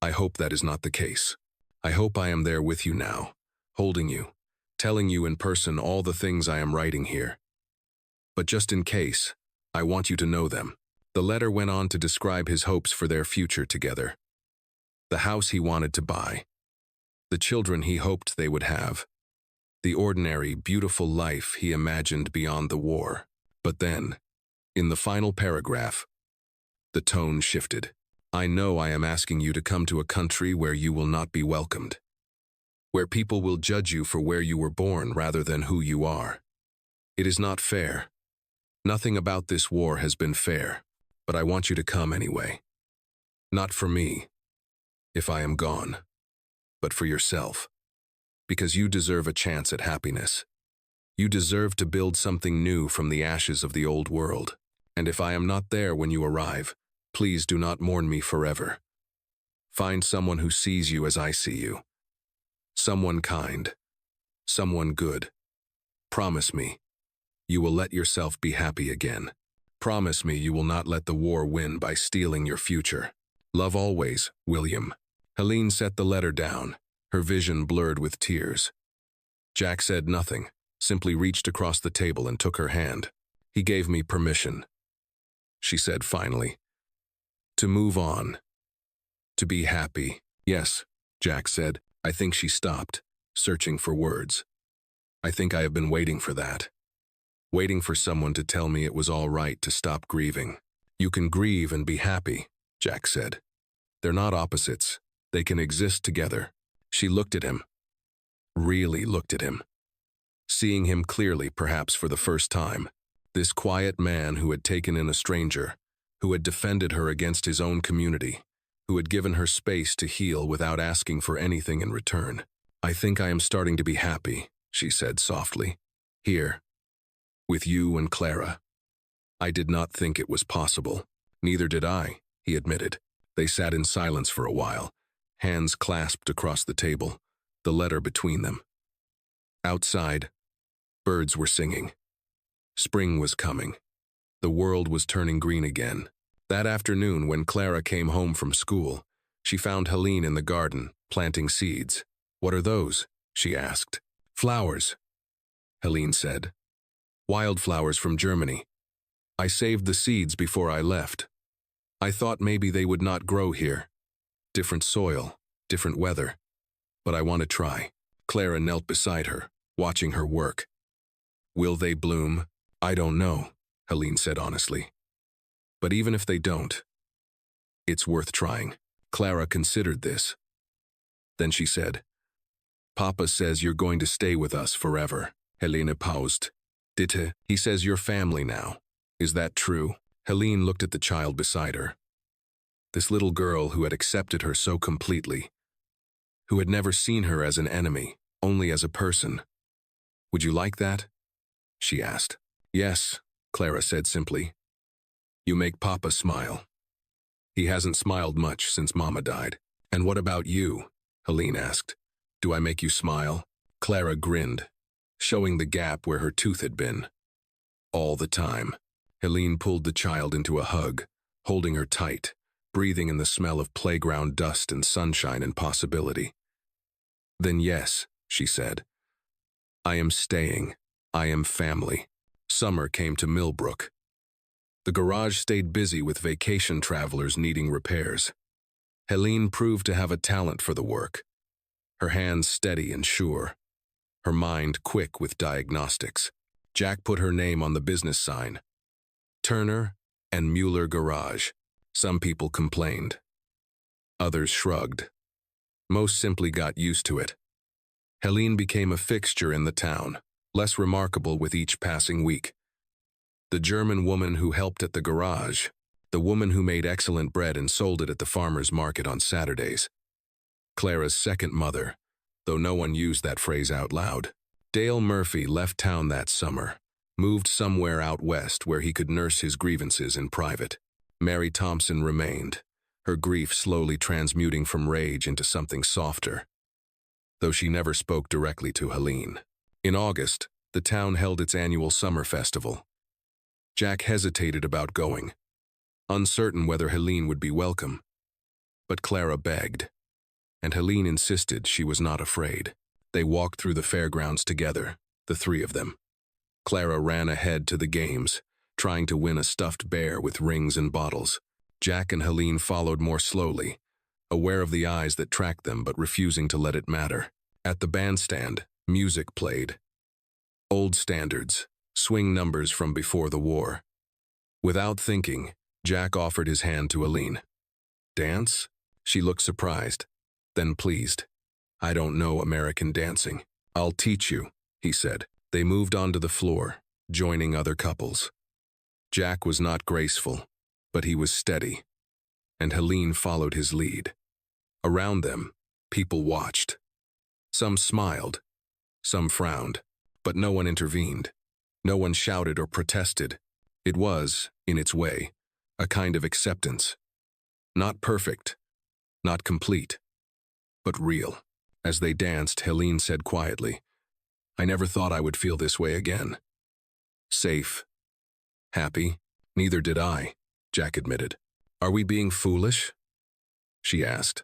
I hope that is not the case. I hope I am there with you now, holding you, telling you in person all the things I am writing here. But just in case, I want you to know them." The letter went on to describe his hopes for their future together. The house he wanted to buy, the children he hoped they would have, the ordinary, beautiful life he imagined beyond the war. But then, in the final paragraph, the tone shifted. I know I am asking you to come to a country where you will not be welcomed, where people will judge you for where you were born rather than who you are. It is not fair. Nothing about this war has been fair, but I want you to come anyway. Not for me, if I am gone, but for yourself, because you deserve a chance at happiness. You deserve to build something new from the ashes of the old world, and if I am not there when you arrive, please do not mourn me forever. Find someone who sees you as I see you. Someone kind. Someone good. Promise me, you will let yourself be happy again. Promise me you will not let the war win by stealing your future. Love always, William. Helene set the letter down, her vision blurred with tears. Jack said nothing, simply reached across the table and took her hand. He gave me permission, she said finally, to move on, to be happy. Yes, Jack said. I think she stopped, searching for words. I think I have been waiting for that. Waiting for someone to tell me it was all right to stop grieving. You can grieve and be happy, Jack said. They're not opposites. They can exist together. She looked at him. Really looked at him. Seeing him clearly, perhaps for the first time. This quiet man who had taken in a stranger, who had defended her against his own community, who had given her space to heal without asking for anything in return. I think I am starting to be happy, she said softly. Here, with you and Clara. I did not think it was possible. Neither did I, he admitted. They sat in silence for a while, hands clasped across the table, the letter between them. Outside, birds were singing. Spring was coming. The world was turning green again. That afternoon, when Clara came home from school, she found Helene in the garden, planting seeds. What are those? She asked. Flowers, Helene said. Wildflowers from Germany. I saved the seeds before I left. I thought maybe they would not grow here. Different soil, different weather. But I want to try. Clara knelt beside her, watching her work. Will they bloom? I don't know, Helene said honestly. But even if they don't, it's worth trying. Clara considered this. Then she said, Papa says you're going to stay with us forever. Helene paused. Ditte, he says you're family now. Is that true? Helene looked at the child beside her. This little girl who had accepted her so completely, who had never seen her as an enemy, only as a person. Would you like that? She asked. Yes, Clara said simply. You make Papa smile. He hasn't smiled much since Mama died. And what about you? Helene asked. Do I make you smile? Clara grinned, showing the gap where her tooth had been. All the time. Helene pulled the child into a hug, holding her tight, breathing in the smell of playground dust and sunshine and possibility. Then yes, she said. I am staying. I am family. Summer came to Millbrook. The garage stayed busy with vacation travelers needing repairs. Helene proved to have a talent for the work. Her hands steady and sure. Her mind quick with diagnostics. Jack put her name on the business sign. Turner and Müller Garage. Some people complained. Others shrugged. Most simply got used to it. Helene became a fixture in the town, less remarkable with each passing week. The German woman who helped at the garage, the woman who made excellent bread and sold it at the farmer's market on Saturdays. Clara's second mother, though no one used that phrase out loud. Dale Murphy left town that summer, moved somewhere out west where he could nurse his grievances in private. Mary Thompson remained, her grief slowly transmuting from rage into something softer, though she never spoke directly to Helene. In August, the town held its annual summer festival. Jack hesitated about going, uncertain whether Helene would be welcome. But Clara begged, and Helene insisted she was not afraid. They walked through the fairgrounds together, the three of them. Clara ran ahead to the games, trying to win a stuffed bear with rings and bottles. Jack and Helene followed more slowly, aware of the eyes that tracked them but refusing to let it matter. At the bandstand, music played. Old standards, swing numbers from before the war. Without thinking, Jack offered his hand to Helene. Dance? She looked surprised, then pleased. I don't know American dancing. I'll teach you, he said. They moved onto the floor, joining other couples. Jack was not graceful, but he was steady, and Helene followed his lead. Around them, people watched. Some smiled, some frowned, but no one intervened. No one shouted or protested. It was, in its way, a kind of acceptance. Not perfect, not complete, but real. As they danced, Helene said quietly, I never thought I would feel this way again. Safe. Happy? Neither did I, Jack admitted. Are we being foolish? She asked.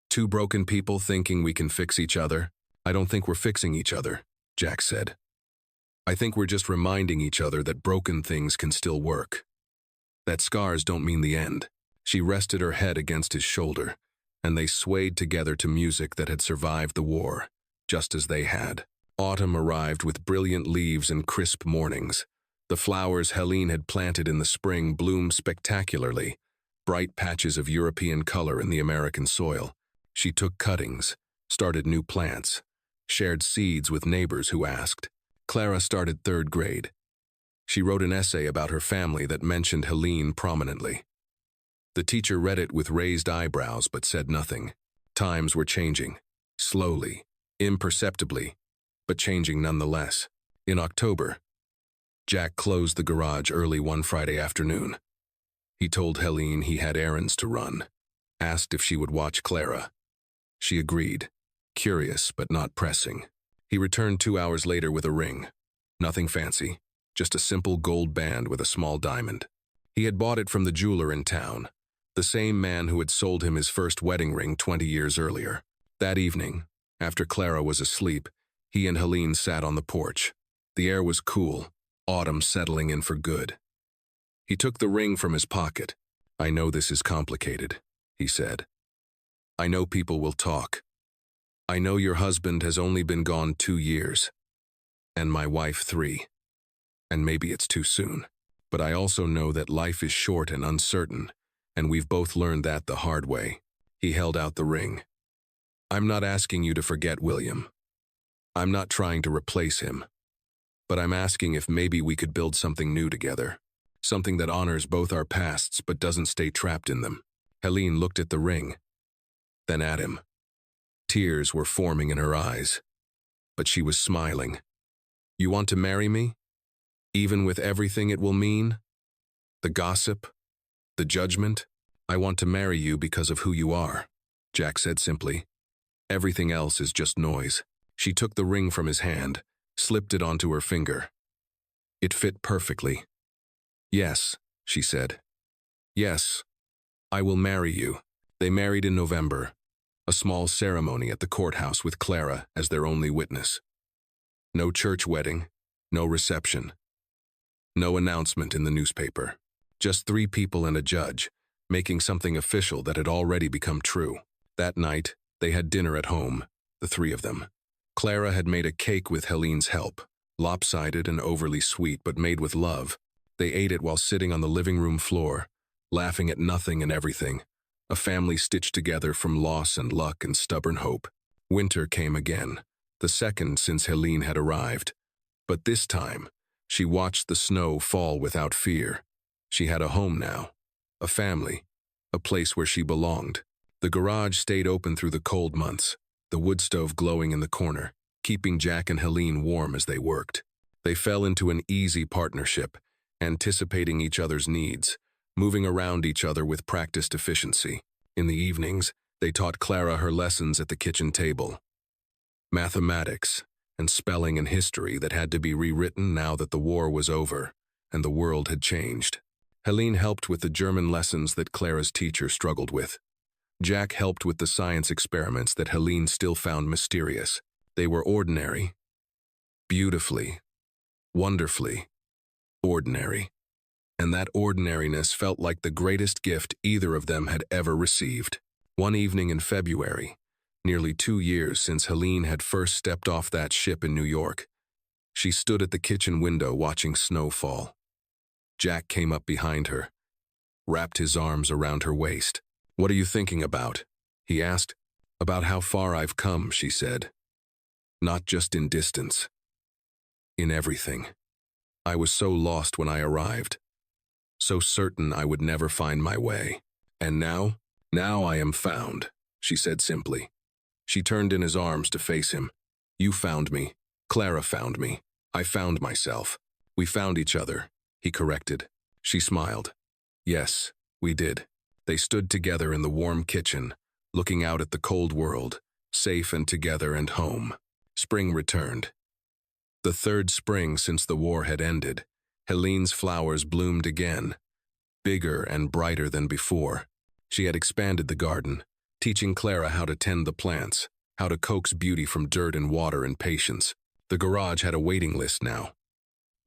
Two broken people thinking we can fix each other? I don't think we're fixing each other, Jack said. I think we're just reminding each other that broken things can still work. That scars don't mean the end. She rested her head against his shoulder, and they swayed together to music that had survived the war, just as they had. Autumn arrived with brilliant leaves and crisp mornings. The flowers Helene had planted in the spring bloomed spectacularly, bright patches of European color in the American soil. She took cuttings, started new plants, shared seeds with neighbors who asked. Clara started 3rd grade. She wrote an essay about her family that mentioned Helene prominently. The teacher read it with raised eyebrows but said nothing. Times were changing, slowly, imperceptibly, but changing nonetheless. In October, Jack closed the garage early one Friday afternoon. He told Helene he had errands to run, asked if she would watch Clara. She agreed, curious but not pressing. He returned 2 hours later with a ring. Nothing fancy, just a simple gold band with a small diamond. He had bought it from the jeweler in town, the same man who had sold him his first wedding ring 20 years earlier. That evening, after Clara was asleep, he and Helene sat on the porch. The air was cool, autumn settling in for good. He took the ring from his pocket. I know this is complicated, he said. I know people will talk. I know your husband has only been gone 2 years, and my wife 3. And maybe it's too soon. But I also know that life is short and uncertain, and we've both learned that the hard way. He held out the ring. I'm not asking you to forget William. I'm not trying to replace him. But I'm asking if maybe we could build something new together. Something that honors both our pasts but doesn't stay trapped in them. Helene looked at the ring, then at him. Tears were forming in her eyes, but she was smiling. You want to marry me? Even with everything it will mean? The gossip? The judgment? I want to marry you because of who you are, Jack said simply. Everything else is just noise. She took the ring from his hand, slipped it onto her finger. It fit perfectly. Yes, she said. Yes, I will marry you. They married in November, a small ceremony at the courthouse with Clara as their only witness. No church wedding, no reception, no announcement in the newspaper. Just 3 people and a judge, making something official that had already become true. That night, they had dinner at home, the 3 of them. Clara had made a cake with Helene's help, lopsided and overly sweet but made with love. They ate it while sitting on the living room floor, laughing at nothing and everything, a family stitched together from loss and luck and stubborn hope. Winter came again, the second since Helene had arrived. But this time, she watched the snow fall without fear. She had a home now, a family, a place where she belonged. The garage stayed open through the cold months, the wood stove glowing in the corner, keeping Jack and Helene warm as they worked. They fell into an easy partnership, anticipating each other's needs, moving around each other with practiced efficiency. In the evenings, they taught Clara her lessons at the kitchen table. Mathematics and spelling and history that had to be rewritten now that the war was over and the world had changed. Helene helped with the German lessons that Clara's teacher struggled with. Jack helped with the science experiments that Helene still found mysterious. They were ordinary, beautifully, wonderfully ordinary. And that ordinariness felt like the greatest gift either of them had ever received. One evening in February, nearly 2 years since Helene had first stepped off that ship in New York, she stood at the kitchen window watching snow fall. Jack came up behind her, wrapped his arms around her waist. "What are you thinking about?" he asked. "About how far I've come," she said. "Not just in distance. In everything. I was so lost when I arrived. So certain I would never find my way. And now I am found," she said simply. She turned in his arms to face him. "You found me. Clara found me. I found myself. We found each other," he corrected. She smiled. "Yes, we did." They stood together in the warm kitchen, looking out at the cold world, safe and together and home. Spring returned. The third spring since the war had ended. Helene's flowers bloomed again, bigger and brighter than before. She had expanded the garden, teaching Clara how to tend the plants, how to coax beauty from dirt and water and patience. The garage had a waiting list now.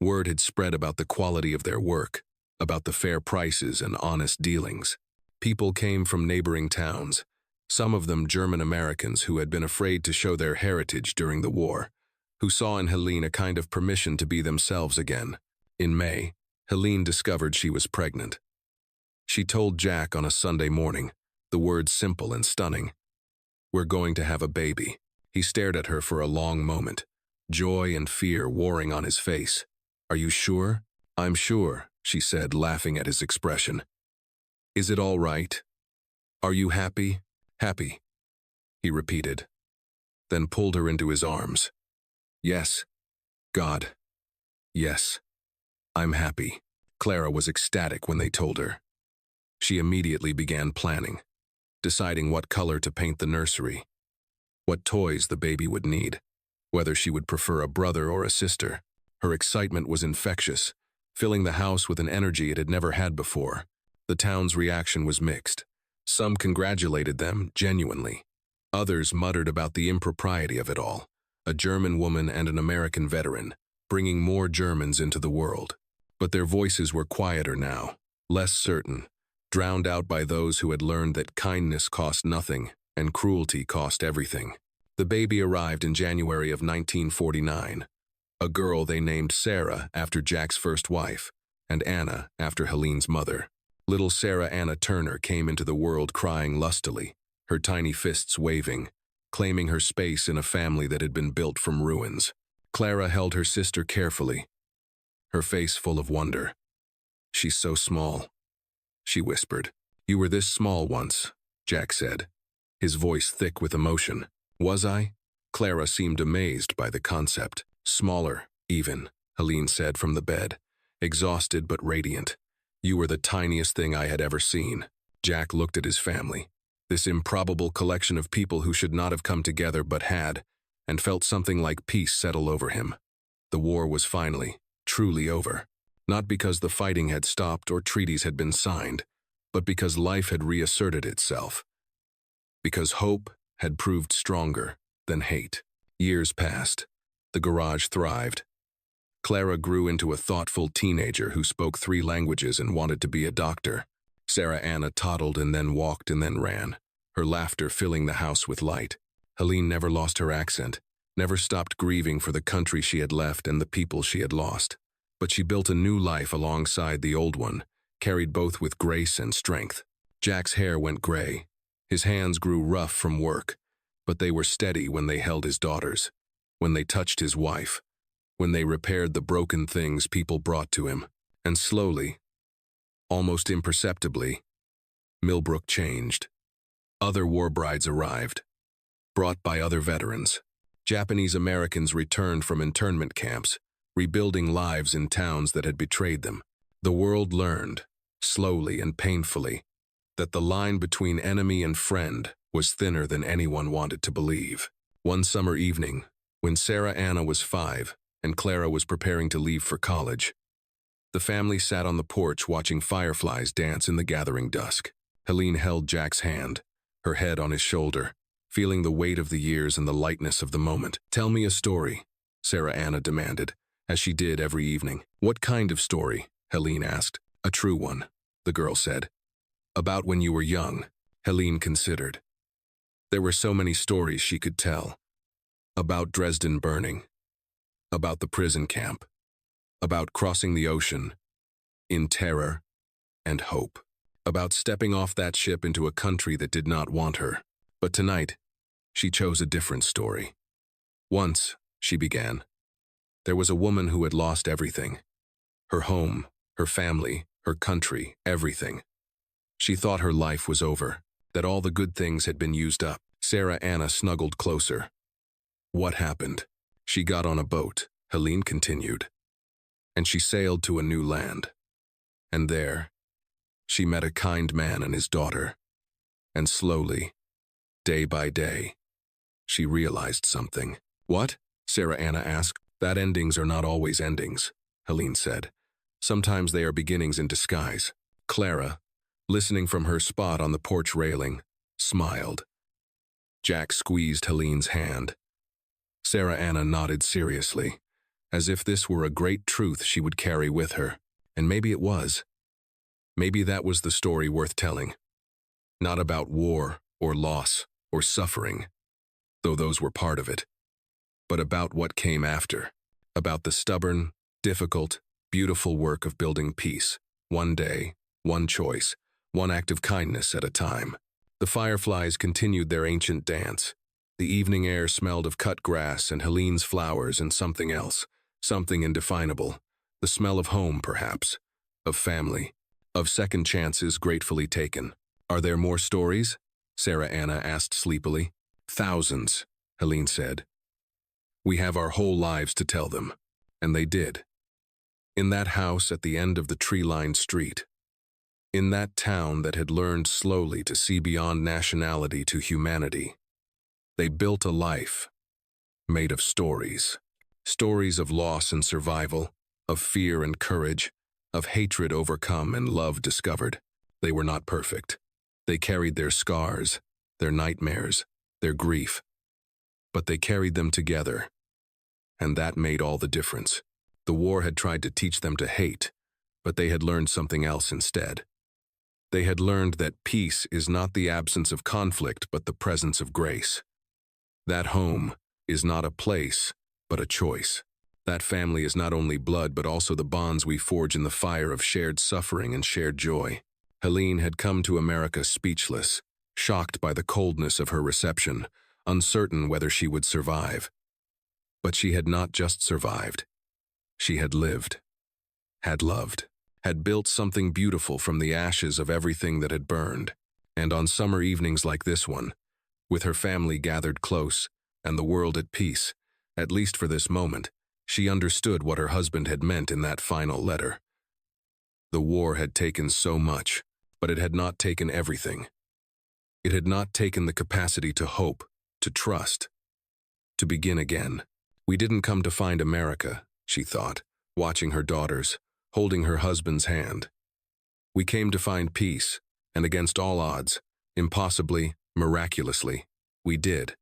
Word had spread about the quality of their work, about the fair prices and honest dealings. People came from neighboring towns, some of them German Americans who had been afraid to show their heritage during the war, who saw in Helene a kind of permission to be themselves again. In May, Helene discovered she was pregnant. She told Jack on a Sunday morning, the words simple and stunning. "We're going to have a baby." He stared at her for a long moment, joy and fear warring on his face. "Are you sure?" "I'm sure," she said, laughing at his expression. "Is it all right? Are you happy?" "Happy," he repeated, then pulled her into his arms. "Yes, God, yes, I'm happy." Clara was ecstatic when they told her. She immediately began planning, deciding what color to paint the nursery, what toys the baby would need, whether she would prefer a brother or a sister. Her excitement was infectious, filling the house with an energy it had never had before. The town's reaction was mixed. Some congratulated them, genuinely. Others muttered about the impropriety of it all. A German woman and an American veteran, bringing more Germans into the world. But their voices were quieter now, less certain, drowned out by those who had learned that kindness cost nothing and cruelty cost everything. The baby arrived in January of 1949. A girl they named Sarah after Jack's first wife, and Anna after Helene's mother. Little Sarah Anna Turner came into the world crying lustily, her tiny fists waving, claiming her space in a family that had been built from ruins. Clara held her sister carefully, her face full of wonder. "She's so small," she whispered. "You were this small once," Jack said, his voice thick with emotion. "Was I?" Clara seemed amazed by the concept. "Smaller, even," Helene said from the bed, exhausted but radiant. "You were the tiniest thing I had ever seen." Jack looked at his family, this improbable collection of people who should not have come together but had, and felt something like peace settle over him. The war was finally, truly over. Not because the fighting had stopped or treaties had been signed, but because life had reasserted itself. Because hope had proved stronger than hate. Years passed. The garage thrived. Clara grew into a thoughtful teenager who spoke 3 languages and wanted to be a doctor. Sarah Anna toddled and then walked and then ran, her laughter filling the house with light. Helene never lost her accent, never stopped grieving for the country she had left and the people she had lost. But she built a new life alongside the old one, carried both with grace and strength. Jack's hair went gray. His hands grew rough from work, but they were steady when they held his daughters, when they touched his wife, when they repaired the broken things people brought to him. And slowly, almost imperceptibly, Millbrook changed. Other war brides arrived, brought by other veterans. Japanese Americans returned from internment camps, rebuilding lives in towns that had betrayed them. The world learned, slowly and painfully, that the line between enemy and friend was thinner than anyone wanted to believe. One summer evening, when Sarah Anna was 5 and Clara was preparing to leave for college, the family sat on the porch watching fireflies dance in the gathering dusk. Helene held Jack's hand, her head on his shoulder, feeling the weight of the years and the lightness of the moment. "Tell me a story," Sarah Anna demanded, as she did every evening. "What kind of story?" Helene asked. "A true one," the girl said. "About when you were young," Helene considered. There were so many stories she could tell. About Dresden burning, about the prison camp, about crossing the ocean, in terror and hope. about stepping off that ship into a country that did not want her. But tonight, she chose a different story. Once, she began, there was a woman who had lost everything. Her home, her family, her country, everything. She thought her life was over, that all the good things had been used up. Sarah Anna snuggled closer. What happened? She got on a boat, Helene continued, and she sailed to a new land. And there, she met a kind man and his daughter. And slowly, day by day, she realized something. What? Sarah Anna asked. That endings are not always endings, Helene said. Sometimes they are beginnings in disguise. Clara, listening from her spot on the porch railing, smiled. Jack squeezed Helene's hand. Sarah Anna nodded seriously, as if this were a great truth she would carry with her. And maybe it was. Maybe that was the story worth telling. Not about war, or loss, or suffering, though those were part of it, but about what came after, about the stubborn, difficult, beautiful work of building peace, one day, one choice, one act of kindness at a time. The fireflies continued their ancient dance. The evening air smelled of cut grass and Helene's flowers and something else, something indefinable. The smell of home, perhaps, of family, of second chances gratefully taken. Are there more stories? Sarah Anna asked sleepily. Thousands, Helene said. We have our whole lives to tell them. And they did. In that house at the end of the tree-lined street. In that town that had learned slowly to see beyond nationality to humanity. They built a life, made of stories. Stories of loss and survival, of fear and courage, of hatred overcome and love discovered. They were not perfect. They carried their scars, their nightmares, their grief. But they carried them together. And that made all the difference. The war had tried to teach them to hate, but they had learned something else instead. They had learned that peace is not the absence of conflict, but the presence of grace. That home is not a place, but a choice. That family is not only blood, but also the bonds we forge in the fire of shared suffering and shared joy. Helene had come to America speechless, shocked by the coldness of her reception, uncertain whether she would survive. But she had not just survived. She had lived, had loved, had built something beautiful from the ashes of everything that had burned. And on summer evenings like this one, with her family gathered close and the world at peace, at least for this moment, she understood what her husband had meant in that final letter. The war had taken so much, but it had not taken everything. It had not taken the capacity to hope, to trust, to begin again. We didn't come to find America, she thought, watching her daughters, holding her husband's hand. We came to find peace, and against all odds, impossibly, miraculously, we did.